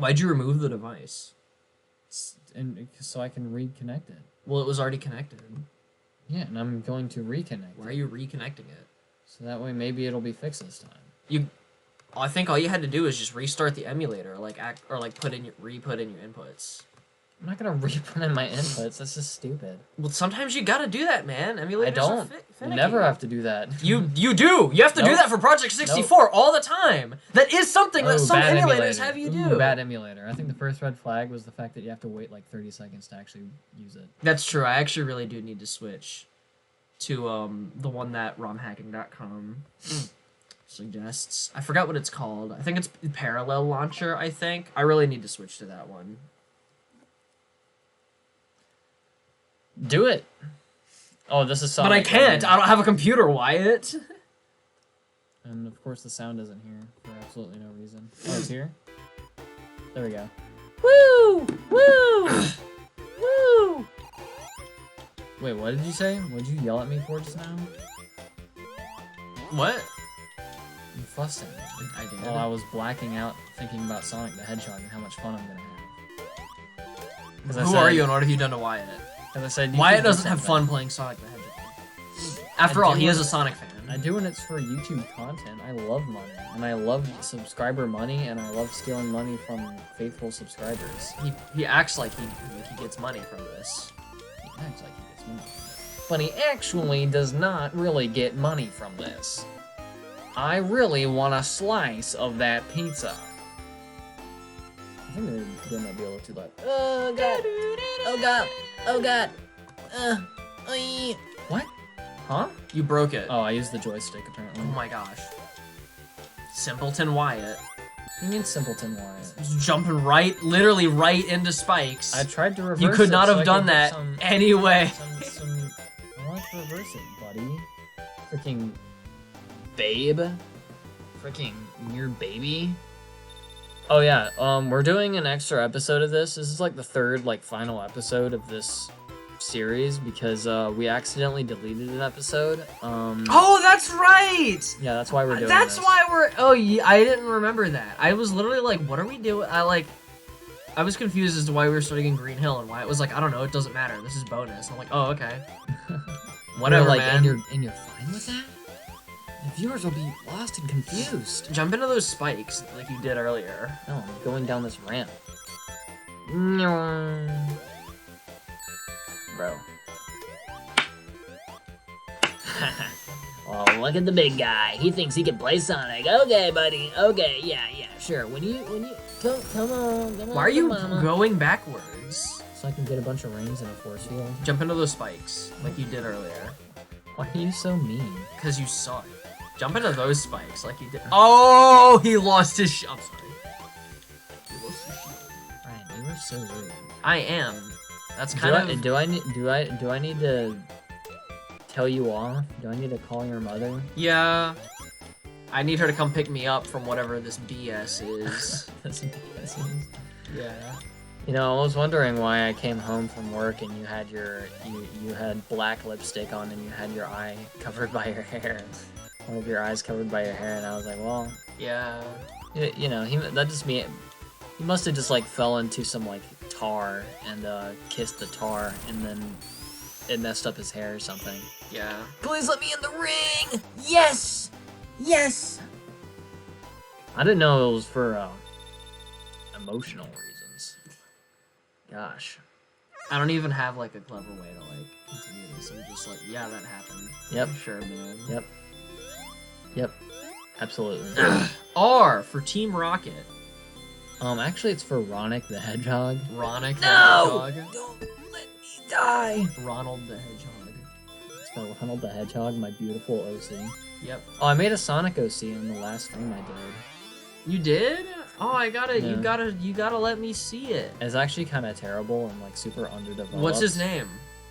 Why'd you remove the device? And so I can reconnect it. Well, it was already connected. Yeah, and I'm going to reconnect. Why are you reconnecting it? So that way maybe it'll be fixed this time. I think all you had to do is just restart the emulator, re-put in your inputs. I'm not gonna re-put in my inputs. That's just stupid. Well, sometimes you gotta do that, man. Emulators I don't. You never have to do that. You do. You have to do that for Project 64 all the time. That is something that some emulators have you do. Bad emulator. I think the first red flag was the fact that you have to wait like 30 seconds to actually use it. That's true. I actually really do need to switch to the one that romhacking.com suggests. I forgot what it's called. I think it's Parallel Launcher, I think. I really need to switch to that one. Do it. Oh, this is Sonic. But I can't. I don't have a computer, Wyatt. And of course the sound isn't here for absolutely no reason. Oh, it's here? There we go. Woo! Woo! Woo! Wait, what did you say? What did you yell at me for just now? What? You fussed at me. I did. While I was blacking out thinking about Sonic the Hedgehog and how much fun I'm gonna have. Who are you and what have you done to Wyatt? Because I said Wyatt doesn't have fun playing Sonic the Hedgehog. After all, he is a Sonic fan. I do when it's for YouTube content. I love money. And I love subscriber money, and I love stealing money from faithful subscribers. He acts like he gets money from this. He acts like he gets money from this. But he actually does not really get money from this. I really want a slice of that pizza. I think they might be a little too loud. Oh god! Oh god! Oh god! What? Huh? You broke it. Oh, I used the joystick apparently. Oh my gosh. Simpleton Wyatt. You mean Simpleton Wyatt? Jumping literally right into spikes. I tried to reverse it. You could not have have done that anyway. I want to reverse it, buddy. Freaking babe. Freaking mere baby. Oh yeah, we're doing an extra episode of this. This is like the third, final episode of this series because we accidentally deleted an episode. Oh, that's right! Yeah, that's why we're doing That's this. why we're... Oh, yeah, I didn't remember that. I was literally like, what are we doing? I was confused as to why we were starting in Green Hill and why it was like, I don't know, it doesn't matter. This is bonus. I'm like, oh, okay. Whatever, man. And you're fine with that? The viewers will be lost and confused. Jump into those spikes like you did earlier. No, I'm going down this ramp. Bro. Oh, look at the big guy. He thinks he can play Sonic. Okay, buddy. Okay, yeah, sure. When you come on. Why are you going backwards? So I can get a bunch of rings and a force field. Jump into those spikes like you did earlier. Why are you so mean? Because you suck. Jump into those spikes like you did. Oh, he lost his I'm sorry. He lost his shield. Ryan, you are so rude. I am. That's kind of. Do I need to tell you off? Do I need to call your mother? Yeah. I need her to come pick me up from whatever this BS is. This BS is. Yeah. You know, I was wondering why I came home from work and you had you had black lipstick on and you had your eye covered by your hair. One of your eyes covered by your hair, and I was like, well, yeah. You know, he must have just fell into some tar and kissed the tar, and then it messed up his hair or something. Yeah. Please let me in the ring! Yes! Yes! I didn't know it was for emotional reasons. Gosh. I don't even have a clever way to continue this. I'm just yeah, that happened. Yep. Sure, man. Yep. Absolutely. R for Team Rocket. Actually, it's for Ronic the Hedgehog. Ronic the Hedgehog. Don't let me die! Ronald the Hedgehog. It's for Ronald the Hedgehog, my beautiful OC. Yep. Oh, I made a Sonic OC in the last stream I did. You did? Oh, I gotta, Yeah. you gotta let me see it. It's actually kind of terrible and super underdeveloped. What's his name?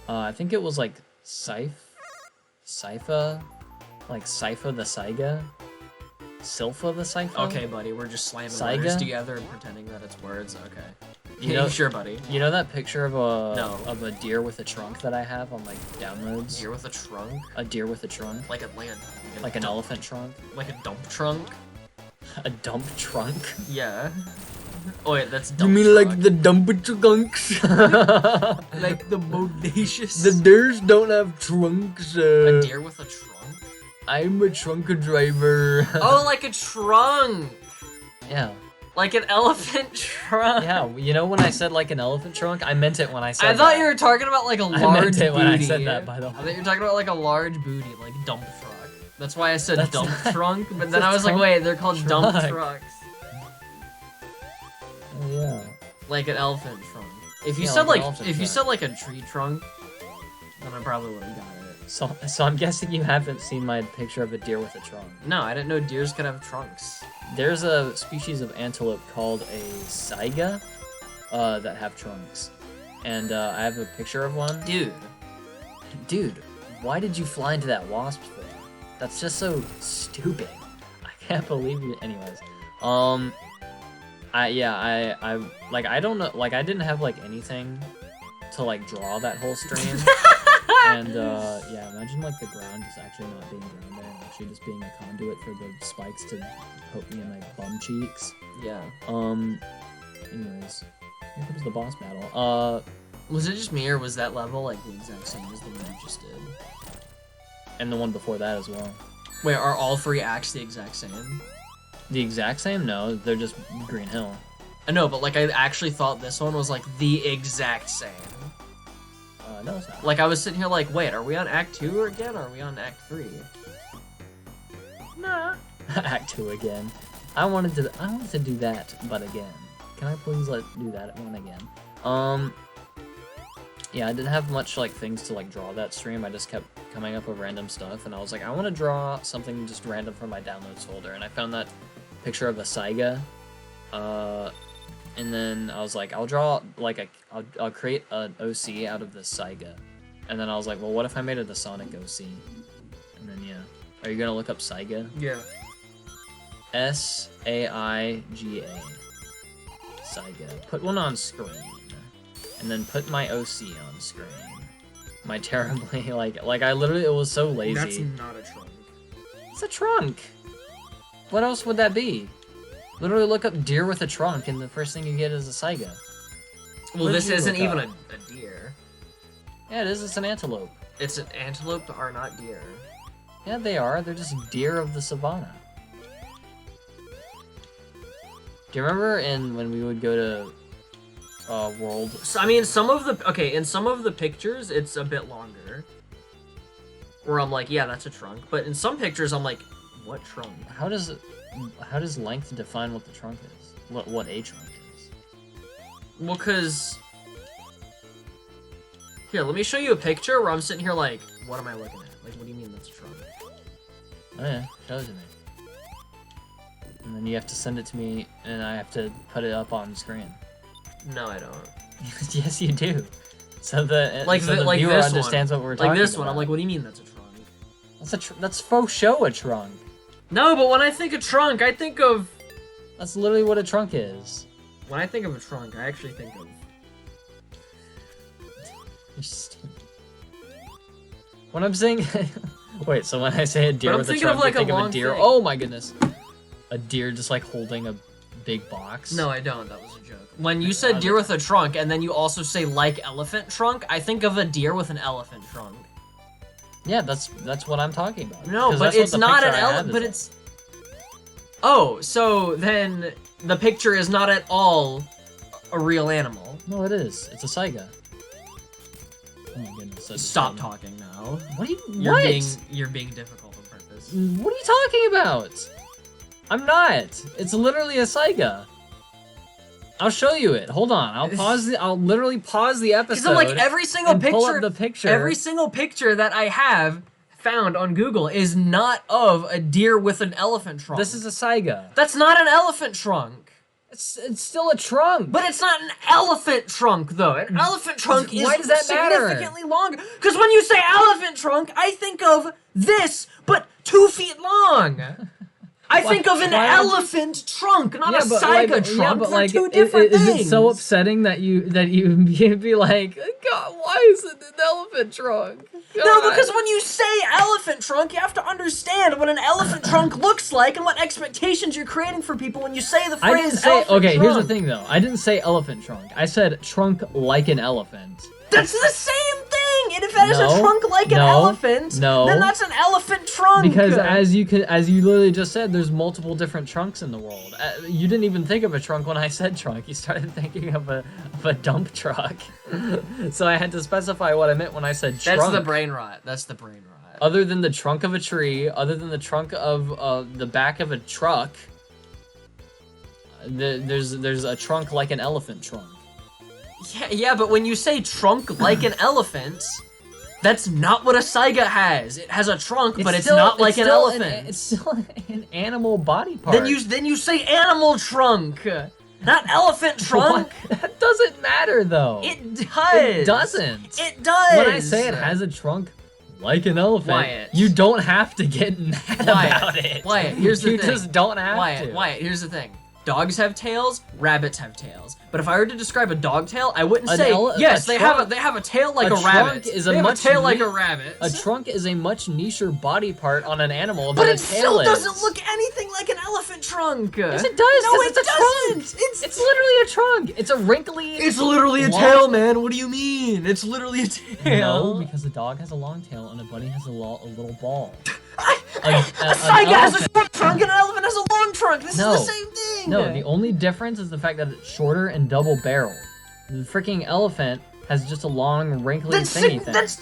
I think it was Sypha? Sypha the Saiga? Silpha the Sypha? Okay, buddy, we're just slamming Saiga? words together and pretending that it's words. Okay. You know, sure, buddy. You know that picture of a No. deer with a trunk that I have on downloads? Deer with a trunk? A deer with a trunk? Like a land. Like an elephant trunk? Like a dump trunk? A dump trunk? Yeah. Oh wait, that's You dump mean truck. like the dumper trunks? Like the bodacious. The deers don't have trunks. A deer with a trunk? I'm a trunker driver. Oh, like a trunk! Yeah. Like an elephant trunk. Yeah, you know when I said like an elephant trunk, I meant it when I said I thought that. you were talking about like a large I meant it booty. when I said that, by the way. I thought you were talking about like a large booty, like dump truck. That's why I said That's dump not- trunk, but that's then a I was like, dump wait, they're called dump truck. trucks. Oh, yeah. Like an elephant trunk. If you Yeah, said like an like elephant if you trunk. said like a tree trunk, then I probably would have got it. So I'm guessing you haven't seen my picture of a deer with a trunk. No, I didn't know deers could have trunks. There's a species of antelope called a saiga that have trunks. And I have a picture of one. Dude, why did you fly into that wasp thing? That's just so stupid. I can't believe you. Anyways, I don't know, like I didn't have like anything to like draw that whole stream. And yeah, imagine like the ground just actually not being ground there and actually just being a conduit for the spikes to poke me in my bum cheeks. Yeah. Anyways, here comes the boss battle. Was it just me or was that level like the exact same as the one you just did? And the one before that as well. Wait, are all three acts the exact same? The exact same? No, they're just Green Hill. I know, but like I actually thought this one was like the exact same. No, it's not. Like I was sitting here like, wait, are we on Act 2 again or are we on Act 3? Nah. Act 2 again. I wanted to do that, but again. Can I please do that one again? Yeah, I didn't have much like things to like draw that stream. I just kept coming up with random stuff, and I was like, I want to draw something just random from my downloads folder, and I found that picture of a saiga. And then I was like, I'll draw like I'll create an OC out of this saiga, and then I was like, well, what if I made it a Sonic OC? And then yeah, are you gonna look up saiga? Yeah. S-A-I-G-A. Saiga. Put one on screen, and then put my OC on screen. My terribly like I literally it was so lazy. That's not a trunk. It's a trunk. What else would that be? Literally look up deer with a trunk, and the first thing you get is a saiga. Well, What did this you isn't look even up? a deer. Yeah, it is. It's an antelope. It's an antelope are not deer. Yeah, they are. They're just deer of the savannah. Do you remember when we would go to World? So, I mean, in some of the pictures, it's a bit longer. Where I'm like, yeah, that's a trunk. But in some pictures, I'm like, what trunk? How does length define what the trunk is? What a trunk is? Well, cause here, let me show you a picture where I'm sitting here like, what am I looking at? Like, what do you mean that's a trunk? Oh yeah, show it to me. And then you have to send it to me, and I have to put it up on screen. No, I don't. Yes, you do. So the Like so the like viewer this understands one. what we're talking like about. this one. I'm like, what do you mean that's a trunk? That's faux show a trunk. No, but when I think of trunk, I think of That's literally what a trunk is. when I think of a trunk, I actually think of You're stupid. When I'm saying, wait, so when I say a deer But I'm with a thinking trunk, of, like, you think a of a long deer? thing. Oh my goodness, a deer just like holding a big box. No, I don't. That was a joke. When you said deer with a trunk, and then you also say like elephant trunk, I think of a deer with an elephant trunk. Yeah, that's what I'm talking about. No, 'Cause but that's what it's the not picture an I have elephant. is But of. it's. Oh, so then the picture is not at all a real animal. No, it is. It's a saiga. Oh my goodness. that's Stop so- talking now. What are you? You're being difficult on purpose. What are you talking about? I'm not. It's literally a saiga. I'll show you it. Hold on. I'll literally pause the episode. Because I'm like every single and picture, pull up the picture. every single picture that I have found on Google is not of a deer with an elephant trunk. This is a saiga. That's not an elephant trunk. It's still a trunk. But it's not an elephant trunk, though. An elephant trunk is Why does that matter? significantly longer. Because when you say elephant trunk, I think of this, but 2 feet long. I think of an elephant trunk, not a saiga trunk. They're two different things. Is it so upsetting that you be like, God, why is it an elephant trunk? God. No, because when you say elephant trunk, you have to understand what an elephant trunk looks like and what expectations you're creating for people when you say the phrase elephant trunk. Okay, here's the thing though. I didn't say elephant trunk. I said trunk like an elephant. That's the same thing! And if that is a trunk like an elephant, then that's an elephant trunk! Because as you literally just said, there's multiple different trunks in the world. You didn't even think of a trunk when I said trunk. You started thinking of a dump truck. So I had to specify what I meant when I said trunk. That's the brain rot. That's the brain rot. Other than the trunk of a tree, other than the trunk of the back of a truck, there's a trunk like an elephant trunk. Yeah, but when you say trunk like an elephant, that's not what a saiga has. It has a trunk, but it's not like an elephant. It's still an animal body part. Then you say animal trunk, not elephant trunk. That doesn't matter though. It does. It doesn't. It does. When I say it has a trunk like an elephant, Wyatt, you don't have to get mad about it. Wyatt, here's the thing. You just don't have to. Wyatt, here's the thing. Dogs have tails, rabbits have tails. But if I were to describe a dog tail, I wouldn't say yes. They have a tail like a rabbit. They have a tail like a rabbit. A trunk is a much nicher body part on an animal but than it a tail still doesn't look anything like an elephant trunk. Yes, it does. No, it's a trunk. It's literally a trunk. It's a wrinkly. It's literally a tail, man. What do you mean? It's literally a tail. No, because a dog has a long tail and a bunny has a little ball. A saiga has a short trunk and an elephant has a long trunk. This is the same thing. No, the only difference is the fact that it's shorter and double barreled. The freaking elephant has just a long, wrinkly thingy thing. That's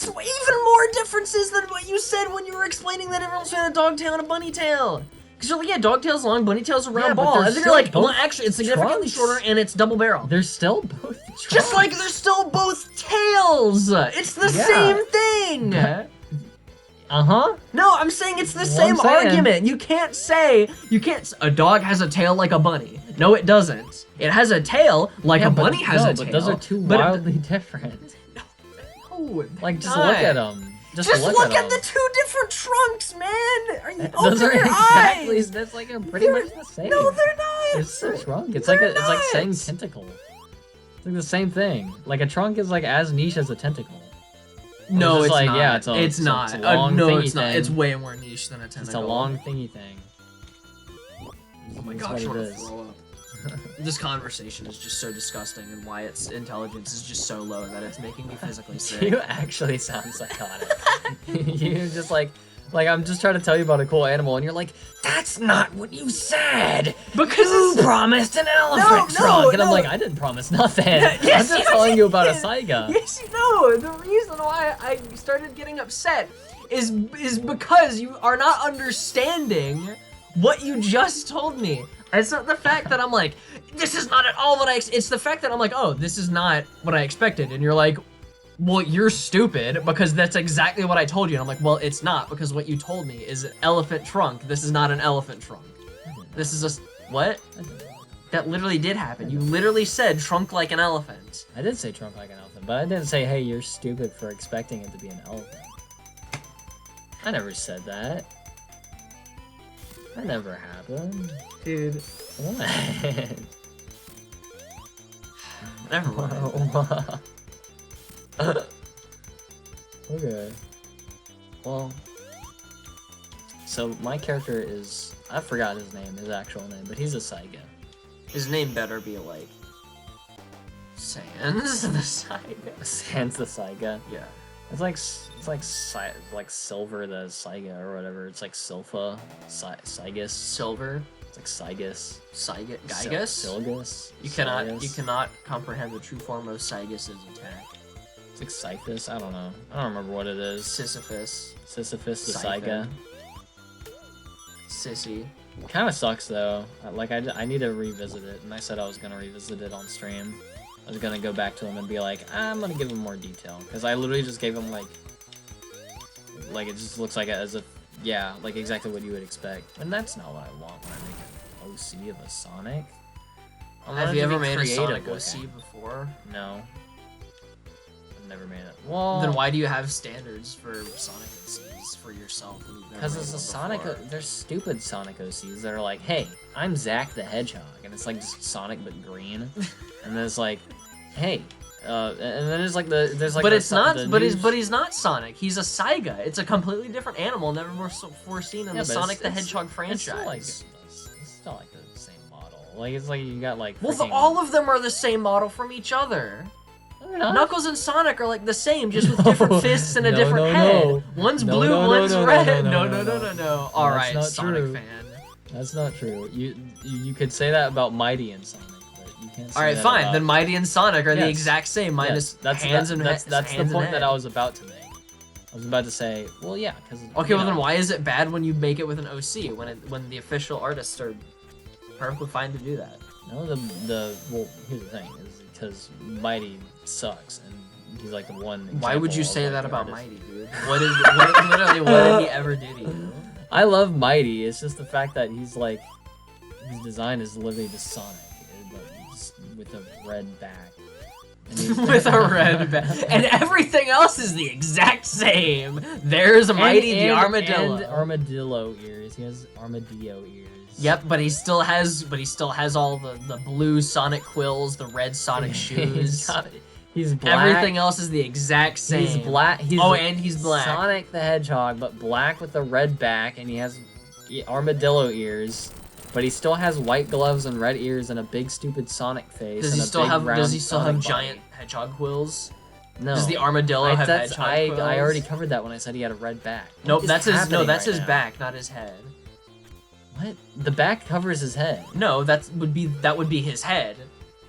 even more differences than what you said when you were explaining that everyone's between a dog tail and a bunny tail. Because you're like, yeah, dog tail's long, bunny tail's a round ball. And then you're like, well, actually, it's significantly shorter and it's double barrel. They're still both trunks. Just like they're still both tails. It's the same thing. No, I'm saying it's the same argument. You can't say, a dog has a tail like a bunny. No, it doesn't. It has a tail like a bunny has a tail. But those are two wildly different. No, like, just look at them. Just look at the two different trunks, man. Are you those are exactly. eyes. That's like pretty much the same. No, they're not. It's a trunk. It's like saying tentacle. It's like the same thing. Like a trunk is like as niche as a tentacle. No, it's like, not. Yeah, it's not. It's a long no, thingy it's not. thing. It's way more niche than a tentacle. It's a long thingy thing. Oh my gosh, I want to throw up. This conversation is just so disgusting, and Wyatt's intelligence is just so low that it's making me physically sick. You actually sound psychotic. You're just like I'm just trying to tell you about a cool animal, and you're like, that's not what you said! Because you promised an elephant trunk! And I'm like, I didn't promise nothing. I'm just telling you about a saiga. Yes, you know. The reason why I started getting upset is because you are not understanding what you just told me. It's not the fact that I'm like, this is not at all what it's the fact that I'm like, oh, this is not what I expected. And you're like, well, you're stupid because that's exactly what I told you. And I'm like, well, it's not because what you told me is an elephant trunk. This is not an elephant trunk. This is just, what? That literally did happen. You literally said trunk like an elephant. I did say trunk like an elephant, but I didn't say, hey, you're stupid for expecting it to be an elephant. I never said that. That never happened. Dude. What? Never mind. Okay. Well, so my character is, I forgot his name, his actual name, but he's a saiga. His name better be like Sans the Saiga. Sans the Saiga. Yeah. It's like Silver the Saiga or whatever. It's like Silpha, Saigus. Silver. It's like Saigus. Gygus? Silgus. You cannot comprehend the true form of Saigus' attack. It's like Siphus, I don't know. I don't remember what it is. Sisyphus. Sisyphus the Saiga. Sissy. Kind of sucks though. I need to revisit it, and I said I was gonna revisit it on stream. I was gonna go back to him and be like, I'm gonna give him more detail, because I literally just gave him like it just looks like like exactly what you would expect, and that's not what I want when I make an OC of a Sonic. Have you ever made a Sonic OC before? No. never made it. Well, Then why do you have standards for Sonic OCs for yourself? Because it's a Sonic. There's stupid Sonic OCs that are like, "Hey, I'm Zack the Hedgehog," and it's like just Sonic but green, and then it's like, "Hey," and then there's like there's like. But the, it's not. the But news... he's not Sonic. He's a saiga. It's a completely different animal, never more foreseen in the Sonic the Hedgehog franchise. It's still like the same model. Like it's like you got like. Well, all of them are the same model from each other. Knuckles and Sonic are like the same, just with different fists and a different head. One's blue, one's red. No. All right, Sonic fan. That's not true. You could say that about Mighty and Sonic, but you can't. Say all right, that fine. About... Then Mighty and Sonic are the exact same, minus hands and head. That's the point that I was about to make. I was about to say, well, yeah, because. Okay, well then why is it bad when you make it with an OC when the official artists are perfectly fine to do that? No, well, here's the thing, is because Mighty sucks, and he's like the one. Why would you say that about artist. Mighty, dude? What did he ever do to you? I love Mighty. It's just the fact that he's like, his design is literally just Sonic, but just with a red back. With a red back, and everything else is the exact same. There's Mighty the armadillo. And armadillo ears. He has armadillo ears. Yep, but he still has all the blue Sonic quills, the red Sonic shoes. He's black. Everything else is the exact same. He's black. And he's black. Sonic the Hedgehog, but black with a red back, and he has armadillo ears. But he still has white gloves and red ears and a big stupid Sonic face. Does he still have giant hedgehog quills? No. Does the armadillo have hedgehog quills? I already covered that when I said he had a red back. Nope, that's his back, not his head. What? The back covers his head. No, that would be his head.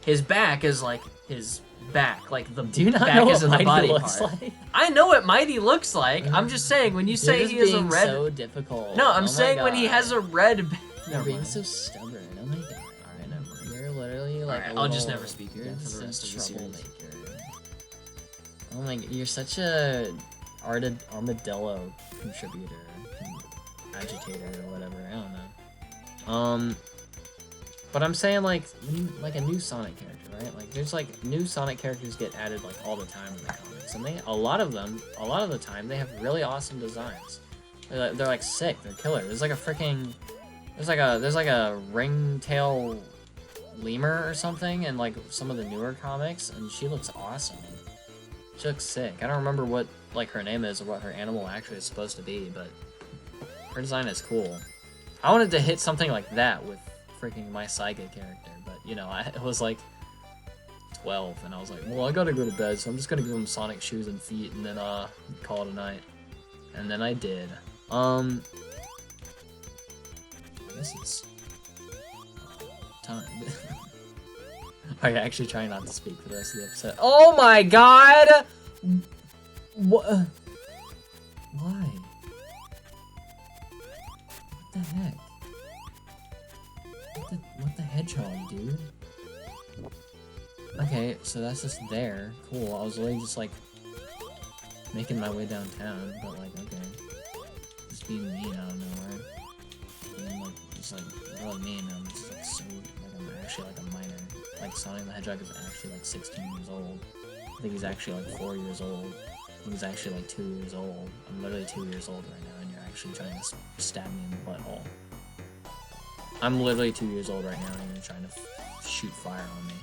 His back is like his back, like the Do you not back know is what in the Mighty body looks part. Like? I know what Mighty looks like. I'm just saying when you say he has a red. So difficult. No, I'm saying when he has a red. You're being so stubborn. Oh my god. Alright, never mind. You're literally like. Alright, I'll just never speak to you for the rest of the series. Oh my, you're such a armadillo contributor, agitator, or whatever. I don't know. But I'm saying like a new Sonic character, right? Like there's like new Sonic characters get added like all the time in the comics, and a lot of the time they have really awesome designs. They're like sick. They're killer. There's like a ringtail lemur or something in like some of the newer comics, and she looks awesome. She looks sick. I don't remember what like her name is or what her animal actually is supposed to be, but her design is cool. I wanted to hit something like that with freaking my saiga character, but you know, I was like 12, and I was like, well, I gotta go to bed, so I'm just gonna give him Sonic shoes and feet, and then call it a night. And then I did. I guess it's time. Are you actually trying not to speak for the rest of the episode? Oh my god! What? Why? What the heck? What the hedgehog, dude? Okay, so that's just there. Cool. I was really just like making my way downtown, but like, okay. Just being mean out of nowhere. And like, just like really mean. I'm just like so, like I'm actually like a minor. Like Sonic the Hedgehog is actually like 16 years old. I think he's actually like 4 years old. I think he's actually like 2 years old. I'm literally 2 years old right now, and you're actually trying to stab me in the butthole. I'm literally 2 years old right now, and you're trying to shoot fire on me.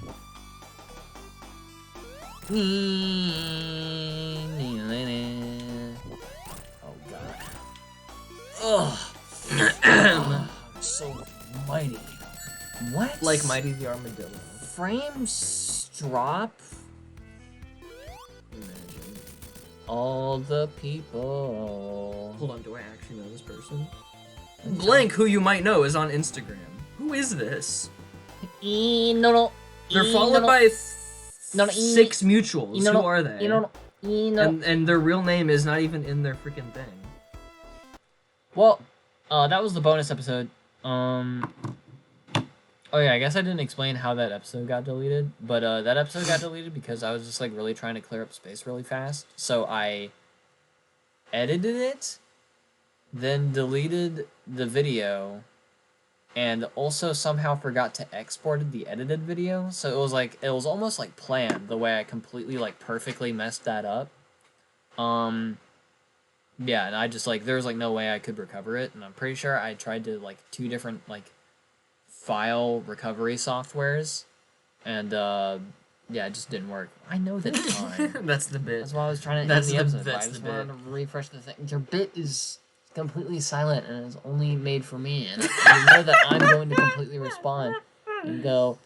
Oh god. Ugh. I'm so mighty. What? Like Mighty the armadillo. Frames drop. Imagine. All the people. Hold on, do I actually know this person? Blank, who you might know, is on Instagram. Who is this? No. They're followed by 6 mutuals. No. Who are they? And their real name is not even in their freaking thing. Well, that was the bonus episode. Oh yeah, I guess I didn't explain how that episode got deleted, but that episode got deleted because I was just like really trying to clear up space really fast. So I edited it, then deleted the video, and also somehow forgot to export the edited video. So it was almost like planned the way I completely like perfectly messed that up. Yeah, and I just like there was like no way I could recover it, and I'm pretty sure I tried to like 2 different like file recovery softwares, and yeah, it just didn't work. I know that time. That's the bit. That's why I was trying to That's end the the episode. that's I just the wanted bit. to refresh the thing. Your bit is completely silent and is only made for me, and you know that I'm going to completely respond and go,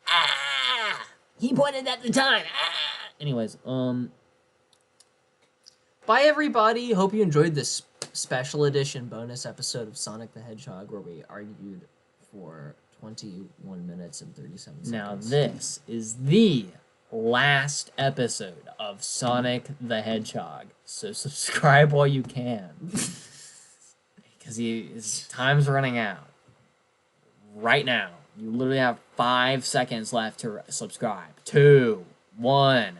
ah! He pointed at the time. Ah! Anyways, Bye, everybody. Hope you enjoyed this special edition bonus episode of Sonic the Hedgehog, where we argued for 21 minutes and 37 seconds. Now this is the last episode of Sonic the Hedgehog, so subscribe while you can, because his time's running out. Right now, you literally have 5 seconds left to subscribe. 2, 1.